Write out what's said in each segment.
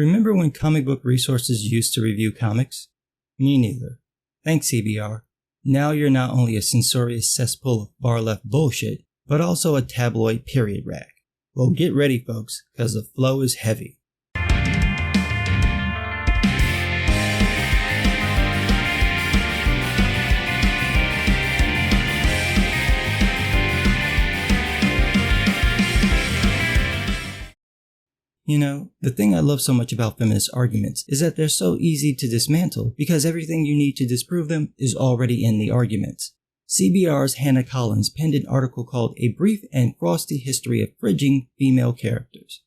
Remember when comic book resources used to review comics? Me neither. Thanks, CBR. Now you're not only a censorious cesspool of bar-left bullshit, but also a tabloid period rag. Well, get ready, folks, because the flow is heavy. You know, the thing I love so much about feminist arguments is that they're so easy to dismantle because everything you need to disprove them is already in the arguments. CBR's Hannah Collins penned an article called A Brief and Frosty History of Fridging Female Characters.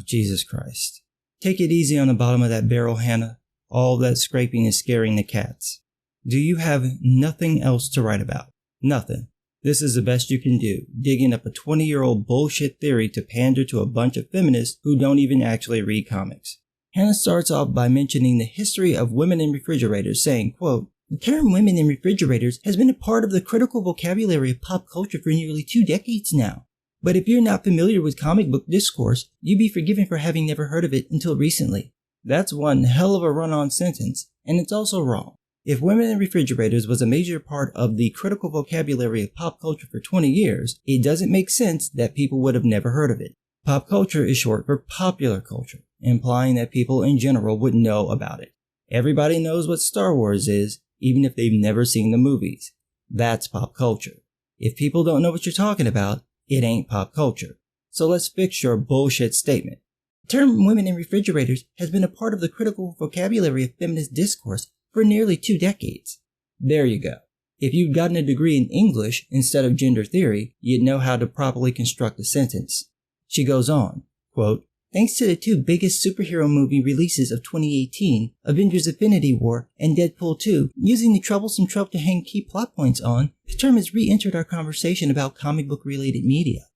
Jesus Christ. Take it easy on the bottom of that barrel, Hannah. All that scraping is scaring the cats. Do you have nothing else to write about? Nothing. This is the best you can do, digging up a 20-year-old bullshit theory to pander to a bunch of feminists who don't even actually read comics. Hannah starts off by mentioning the history of women in refrigerators, saying, quote, "The term women in refrigerators has been a part of the critical vocabulary of pop culture for nearly 2 decades now. But if you're not familiar with comic book discourse, you'd be forgiven for having never heard of it until recently." That's one hell of a run-on sentence, and it's also wrong. If women in refrigerators was a major part of the critical vocabulary of pop culture for 20 years, it doesn't make sense that people would have never heard of it. Pop culture is short for popular culture, implying that people in general would know about it. Everybody knows what Star Wars is, even if they've never seen the movies. That's pop culture. If people don't know what you're talking about, it ain't pop culture. So let's fix your bullshit statement. The term women in refrigerators has been a part of the critical vocabulary of feminist discourse for nearly 2 decades. There you go. If you'd gotten a degree in English instead of gender theory, you'd know how to properly construct a sentence. She goes on, quote, "Thanks to the 2 biggest superhero movie releases of 2018, Avengers Infinity War and Deadpool 2, using the troublesome trope to hang key plot points on, the term has re-entered our conversation about comic book related media."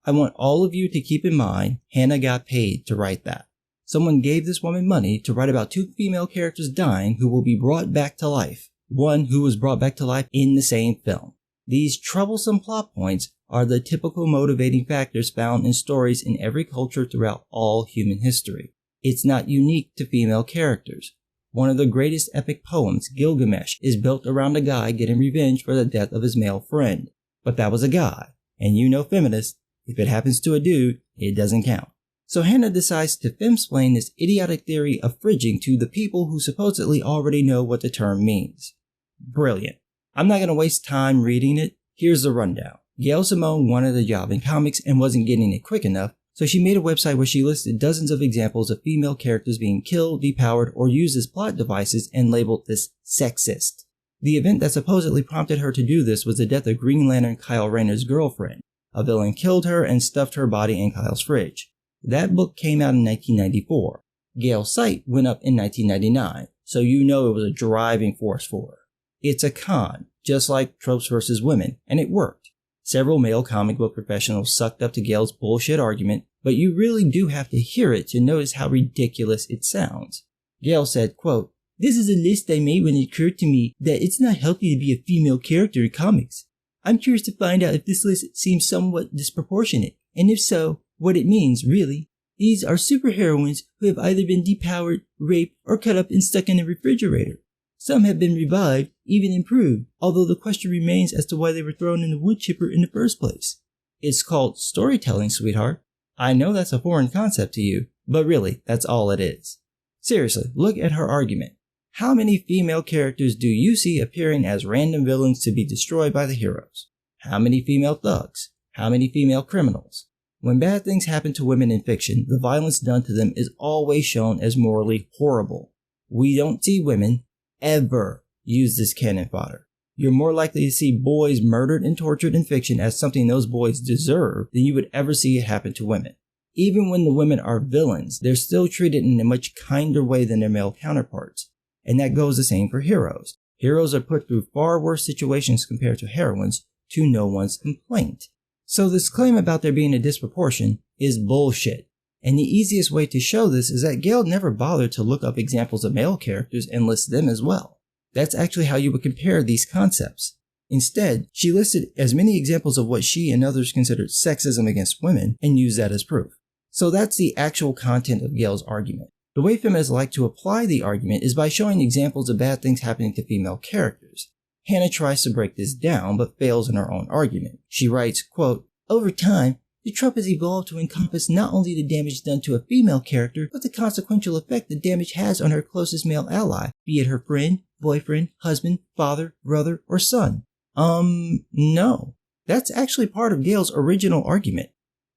I want all of you to keep in mind, Hannah got paid to write that. Someone gave this woman money to write about 2 female characters dying who will be brought back to life. One who was brought back to life in the same film. These troublesome plot points are the typical motivating factors found in stories in every culture throughout all human history. It's not unique to female characters. One of the greatest epic poems, Gilgamesh, is built around a guy getting revenge for the death of his male friend. But that was a guy. And you know feminists, if it happens to a dude, it doesn't count. So Hannah decides to femsplain this idiotic theory of fridging to the people who supposedly already know what the term means. Brilliant. I'm not going to waste time reading it. Here's the rundown. Gail Simone wanted a job in comics and wasn't getting it quick enough, so she made a website where she listed dozens of examples of female characters being killed, depowered, or used as plot devices and labeled this sexist. The event that supposedly prompted her to do this was the death of Green Lantern Kyle Rayner's girlfriend. A villain killed her and stuffed her body in Kyle's fridge. That book came out in 1994. Gail's site went up in 1999, so you know it was a driving force for her. It's a con, just like tropes versus women, and it worked. Several male comic book professionals sucked up to Gail's bullshit argument, but you really do have to hear it to notice how ridiculous it sounds. Gail said, quote, "This is a list I made when it occurred to me that it's not healthy to be a female character in comics. I'm curious to find out if this list seems somewhat disproportionate, and if so, what it means, really. These are superheroines who have either been depowered, raped, or cut up and stuck in a refrigerator. Some have been revived, even improved, although the question remains as to why they were thrown in the wood chipper in the first place. It's called storytelling, sweetheart. I know that's a foreign concept to you, but really, that's all it is." Seriously, look at her argument. How many female characters do you see appearing as random villains to be destroyed by the heroes? How many female thugs? How many female criminals? When bad things happen to women in fiction, the violence done to them is always shown as morally horrible. We don't see women ever use this cannon fodder. You're more likely to see boys murdered and tortured in fiction as something those boys deserve than you would ever see it happen to women. Even when the women are villains, they're still treated in a much kinder way than their male counterparts. And that goes the same for heroes. Heroes are put through far worse situations compared to heroines, to no one's complaint. So this claim about there being a disproportion is bullshit. And the easiest way to show this is that Gail never bothered to look up examples of male characters and list them as well. That's actually how you would compare these concepts. Instead, she listed as many examples of what she and others considered sexism against women and used that as proof. So that's the actual content of Gail's argument. The way feminists like to apply the argument is by showing examples of bad things happening to female characters. Hannah tries to break this down, but fails in her own argument. She writes, quote, "Over time, the trope has evolved to encompass not only the damage done to a female character, but the consequential effect the damage has on her closest male ally, be it her friend, boyfriend, husband, father, brother, or son." No. That's actually part of Gail's original argument.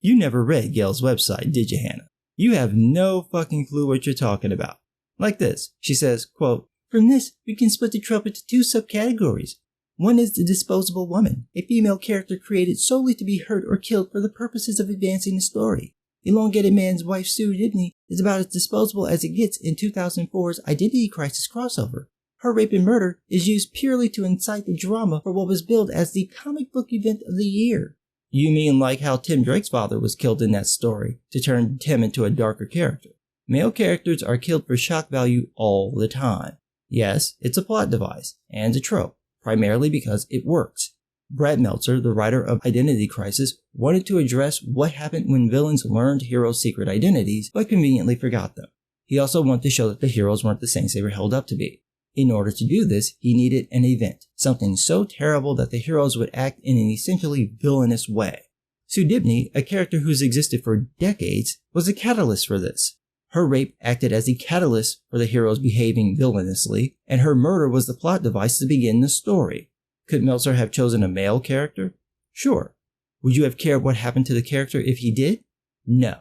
You never read Gail's website, did you, Hannah? You have no fucking clue what you're talking about. Like this, she says, quote, "From this, we can split the trope into two subcategories. One is the disposable woman, a female character created solely to be hurt or killed for the purposes of advancing the story. Elongated Man's Wife Sue Dibney is about as disposable as it gets in 2004's Identity Crisis crossover. Her rape and murder is used purely to incite the drama for what was billed as the comic book event of the year." You mean like how Tim Drake's father was killed in that story, to turn Tim into a darker character. Male characters are killed for shock value all the time. Yes, it's a plot device, and a trope, primarily because it works. Brad Meltzer, the writer of Identity Crisis, wanted to address what happened when villains learned heroes' secret identities, but conveniently forgot them. He also wanted to show that the heroes weren't the saints they were held up to be. In order to do this, he needed an event, something so terrible that the heroes would act in an essentially villainous way. Sue Dibney, a character who's existed for decades, was a catalyst for this. Her rape acted as the catalyst for the heroes behaving villainously, and her murder was the plot device to begin the story. Could Meltzer have chosen a male character? Sure. Would you have cared what happened to the character if he did? No.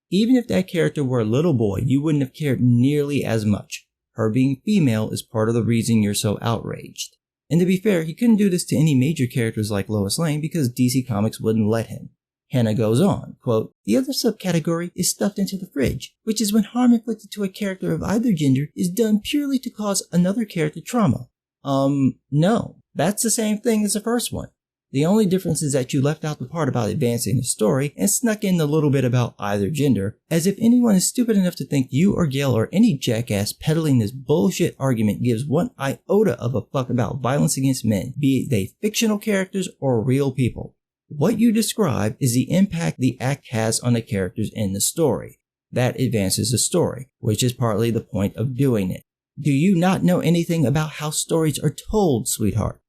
Even if that character were a little boy, you wouldn't have cared nearly as much. Her being female is part of the reason you're so outraged. And to be fair, he couldn't do this to any major characters like Lois Lane because DC Comics wouldn't let him. Hannah goes on, quote, "The other subcategory is stuffed into the fridge, which is when harm inflicted to a character of either gender is done purely to cause another character trauma." No. That's the same thing as the first one. The only difference is that you left out the part about advancing the story and snuck in a little bit about either gender, as if anyone is stupid enough to think you or Gail or any jackass peddling this bullshit argument gives one iota of a fuck about violence against men, be they fictional characters or real people. What you describe is the impact the act has on the characters in the story. That advances the story, which is partly the point of doing it. Do you not know anything about how stories are told, sweetheart?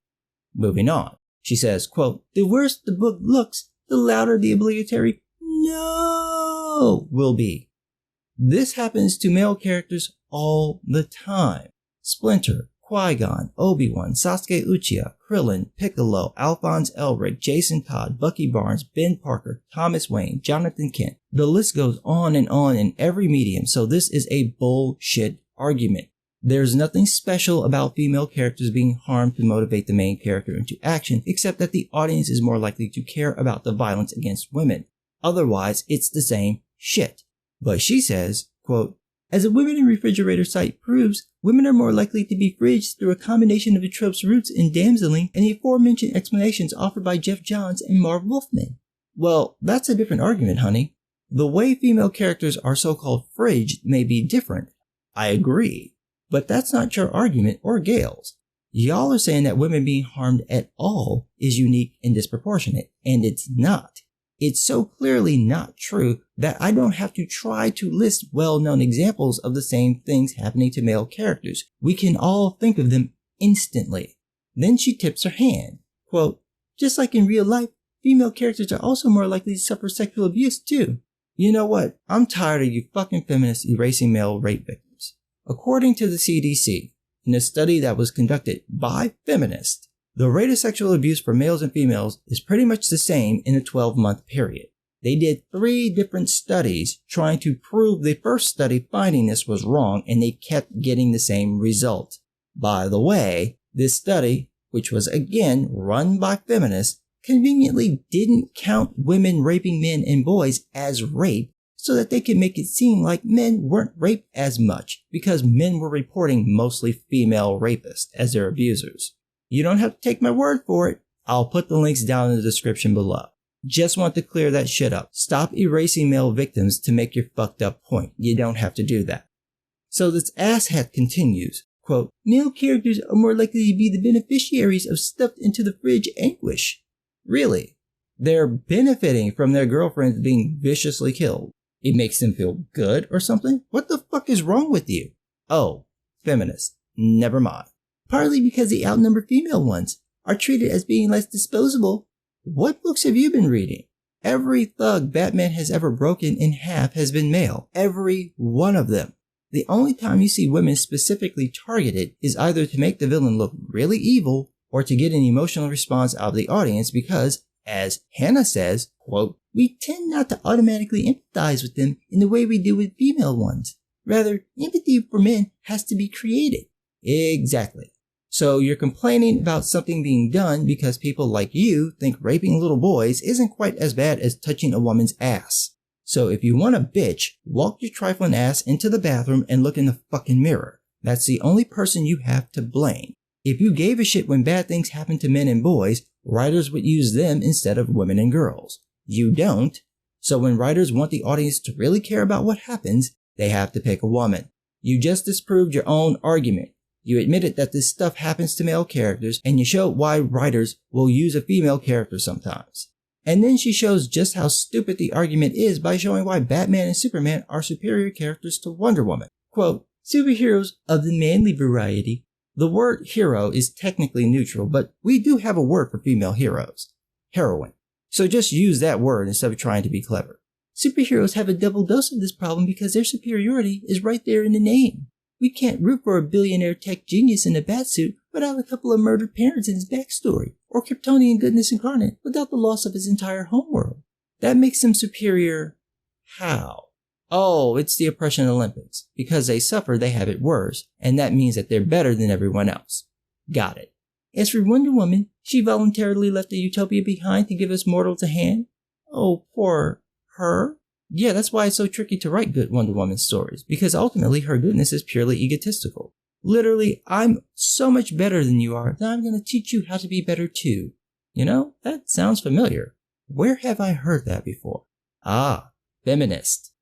Moving on. She says, quote, "The worse the book looks, the louder the obligatory no will be." This happens to male characters all the time. Splinter, Qui-Gon, Obi-Wan, Sasuke Uchiha, Krillin, Piccolo, Alphonse Elric, Jason Todd, Bucky Barnes, Ben Parker, Thomas Wayne, Jonathan Kent. The list goes on in every medium, so this is a bullshit argument. There's nothing special about female characters being harmed to motivate the main character into action, except that the audience is more likely to care about the violence against women. Otherwise, it's the same shit. But she says, quote, "As a Women in Refrigerator site proves, women are more likely to be fridged through a combination of the trope's roots in damseling and the aforementioned explanations offered by Jeff Johns and Marv Wolfman." Well, that's a different argument, honey. The way female characters are so-called fridged may be different. I agree. But that's not your argument or Gail's. Y'all are saying that women being harmed at all is unique and disproportionate, and it's not. It's so clearly not true that I don't have to try to list well-known examples of the same things happening to male characters. We can all think of them instantly. Then she tips her hand. Quote, "Just like in real life, female characters are also more likely to suffer sexual abuse too." You know what? I'm tired of you fucking feminists erasing male rape victims. According to the CDC, in a study that was conducted by feminists, the rate of sexual abuse for males and females is pretty much the same in a 12-month period. They did 3 different studies trying to prove the first study finding this was wrong, and they kept getting the same result. By the way, this study, which was again run by feminists, conveniently didn't count women raping men and boys as rape, so that they could make it seem like men weren't raped as much because men were reporting mostly female rapists as their abusers. You don't have to take my word for it. I'll put the links down in the description below. Just want to clear that shit up. Stop erasing male victims to make your fucked up point. You don't have to do that. So this asshat continues, quote, "Male characters are more likely to be the beneficiaries of stuffed into the fridge anguish." Really? They're benefiting from their girlfriends being viciously killed. It makes them feel good or something? What the fuck is wrong with you? Oh, feminist. Never mind. Partly because the outnumbered female ones are treated as being less disposable. What books have you been reading? Every thug Batman has ever broken in half has been male. Every one of them. The only time you see women specifically targeted is either to make the villain look really evil or to get an emotional response out of the audience because, as Hannah says, quote, we tend not to automatically empathize with them in the way we do with female ones. Rather, empathy for men has to be created. Exactly. So you're complaining about something being done because people like you think raping little boys isn't quite as bad as touching a woman's ass. So if you want a bitch, walk your trifling ass into the bathroom and look in the fucking mirror. That's the only person you have to blame. If you gave a shit when bad things happen to men and boys, writers would use them instead of women and girls. You don't. So when writers want the audience to really care about what happens, they have to pick a woman. You just disproved your own argument. You admitted that this stuff happens to male characters, and you showed why writers will use a female character sometimes. And then she shows just how stupid the argument is by showing why Batman and Superman are superior characters to Wonder Woman. Quote, superheroes of the manly variety. The word hero is technically neutral, but we do have a word for female heroes. Heroine. So just use that word instead of trying to be clever. Superheroes have a double dose of this problem because their superiority is right there in the name. We can't root for a billionaire tech genius in a batsuit without a couple of murdered parents in his backstory, or Kryptonian goodness incarnate without the loss of his entire homeworld. That makes them superior. How? Oh, it's the oppression Olympics. Because they suffer, they have it worse, and that means that they're better than everyone else. Got it. As for Wonder Woman, she voluntarily left the utopia behind to give us mortals a hand. Oh, poor her. Yeah, that's why it's so tricky to write good Wonder Woman stories, because ultimately her goodness is purely egotistical. Literally, I'm so much better than you are that I'm going to teach you how to be better too. You know, that sounds familiar. Where have I heard that before? Ah, feminist.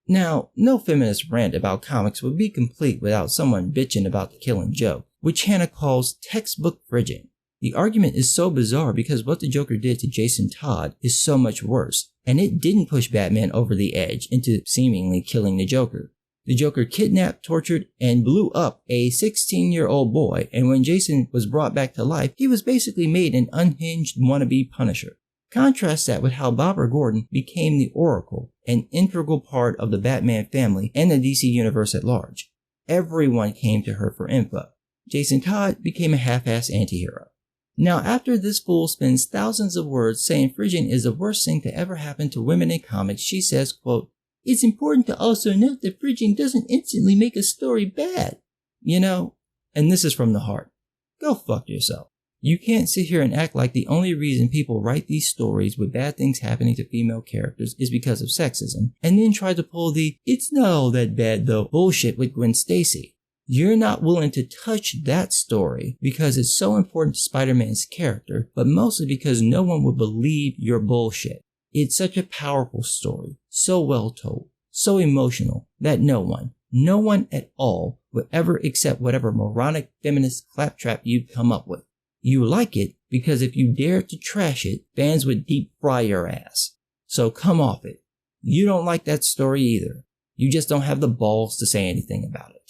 Now, no feminist rant about comics would be complete without someone bitching about the Killing Joke, which Hannah calls textbook frigging. The argument is so bizarre because what the Joker did to Jason Todd is so much worse, and it didn't push Batman over the edge into seemingly killing the Joker. The Joker kidnapped, tortured, and blew up a 16-year-old boy, and when Jason was brought back to life, he was basically made an unhinged wannabe Punisher. Contrast that with how Barbara Gordon became the Oracle, an integral part of the Batman family and the DC universe at large. Everyone came to her for info. Jason Todd became a half-ass anti-hero. Now, after this fool spends thousands of words saying frigging is the worst thing to ever happen to women in comics, she says, quote, it's important to also note that frigging doesn't instantly make a story bad. You know, and this is from the heart. Go fuck yourself. You can't sit here and act like the only reason people write these stories with bad things happening to female characters is because of sexism, and then try to pull the it's not all that bad though bullshit with Gwen Stacy. You're not willing to touch that story because it's so important to Spider-Man's character, but mostly because no one would believe your bullshit. It's such a powerful story, so well told, so emotional, that no one at all would ever accept whatever moronic feminist claptrap you'd come up with. You like it because if you dare to trash it, fans would deep fry your ass. So come off it. You don't like that story either. You just don't have the balls to say anything about it.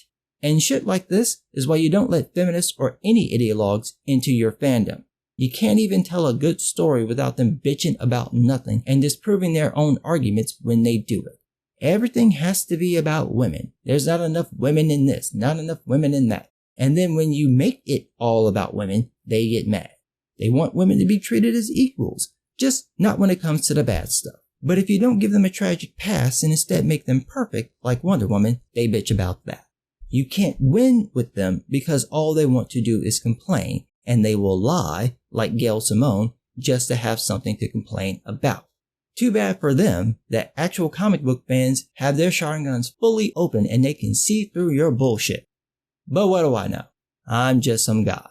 And shit like this is why you don't let feminists or any ideologues into your fandom. You can't even tell a good story without them bitching about nothing and disproving their own arguments when they do it. Everything has to be about women. There's not enough women in this, not enough women in that. And then when you make it all about women, they get mad. They want women to be treated as equals, just not when it comes to the bad stuff. But if you don't give them a tragic past and instead make them perfect, like Wonder Woman, they bitch about that. You can't win with them because all they want to do is complain, and they will lie, like Gail Simone, just to have something to complain about. Too bad for them that actual comic book fans have their shotguns fully open and they can see through your bullshit. But what do I know? I'm just some guy.